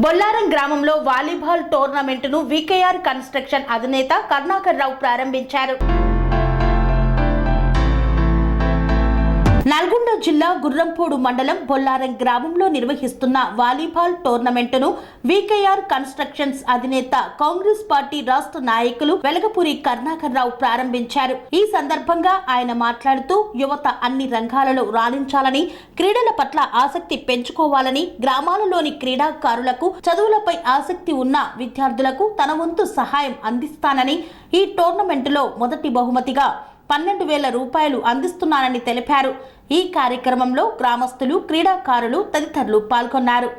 బొల్లారం గ్రామంలో volleyball టోర్నమెంటును VKR construction అధినేత కరుణాకర్ రావు ప్రారంభించారు. నల్గొండ జిల్లా గుర్రంపూడు మండలం బొల్లారం గ్రామంలో నిర్వహిస్తున్న వాలీబాల్ టోర్నమెంటును వికేఆర్ కన్స్ట్రక్షన్స్ అధినేత కాంగ్రెస్ పార్టీ రాష్ట్ర నాయకులు వెలగపూరి కరుణాకర్ రావు ప్రారంభించారు. ఈ సందర్భంగా ఆయన మాట్లాడుతూ యువత అన్ని రంగాలలో రాణించాలని, క్రీడల పట్ల ఆసక్తి పెంచుకోవాలని, గ్రామాలలోని క్రీడాకారులకు చదువులపై ఆసక్తి ఉన్న విద్యార్థులకు తన వంతు సహాయం అందిస్తానని, ఈ టోర్నమెంటులో మొదటి బహుమతిగా 12,000 రూపాయలు అందిస్తున్నానని తెలిపారు. ఈ కార్యక్రమంలో గ్రామస్తులు, క్రీడాకారులు తదితరులు పాల్గొన్నారు.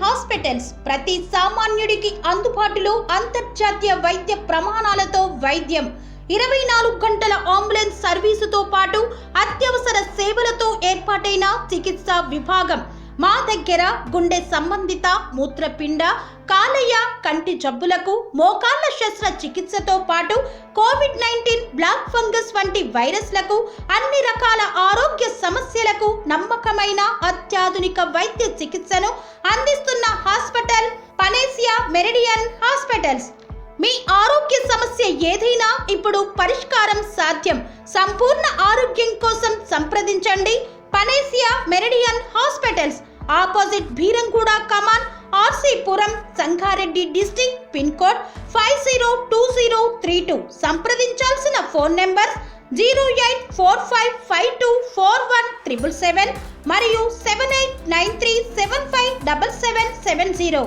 హాస్పిటల్స్ ప్రతి సామాన్యుడికి అందుబాటులో అంతర్జాతీయ వైద్య ప్రమాణాలతో వైద్యం, 24 గంటల అంబులెన్స్ సర్వీసుతో పాటు అత్యవసర సేవలతో ఏర్పాటైన చికిత్సా విభాగం. మా దగ్గర గుండె సంబంధిత, మూత్రపిండ, కాలేయ, కంటి జబ్బులకు, మోకాళ్ల శస్త్ర చికిత్సతో పాటు కోవిడ్-19, బ్లాక్ ఫంగస్ వంటి వైరస్లకు, అన్ని రకాల ఆరోగ్య సమస్యలకు నమ్మకమైన అత్యాధునిక వైద్య చికిత్సను అందిస్తున్న హాస్పిటల్ పనేసియా మెరిడియన్ హాస్పిటల్స్. మీ ఆరోగ్య సమస్య ఏదైనా ఇప్పుడు పరిష్కారం సాధ్యం. సంపూర్ణ ఆరోగ్యం కోసం సంప్రదించండి panacea meridian hospitals, opposite Bheeramguda Kaman, RC Puram, Sangareddy district, pin code 502032. సంప్రదించాల్సిన ఫోన్ నెంబర్స్ 0845524177 మరియు 7893757770.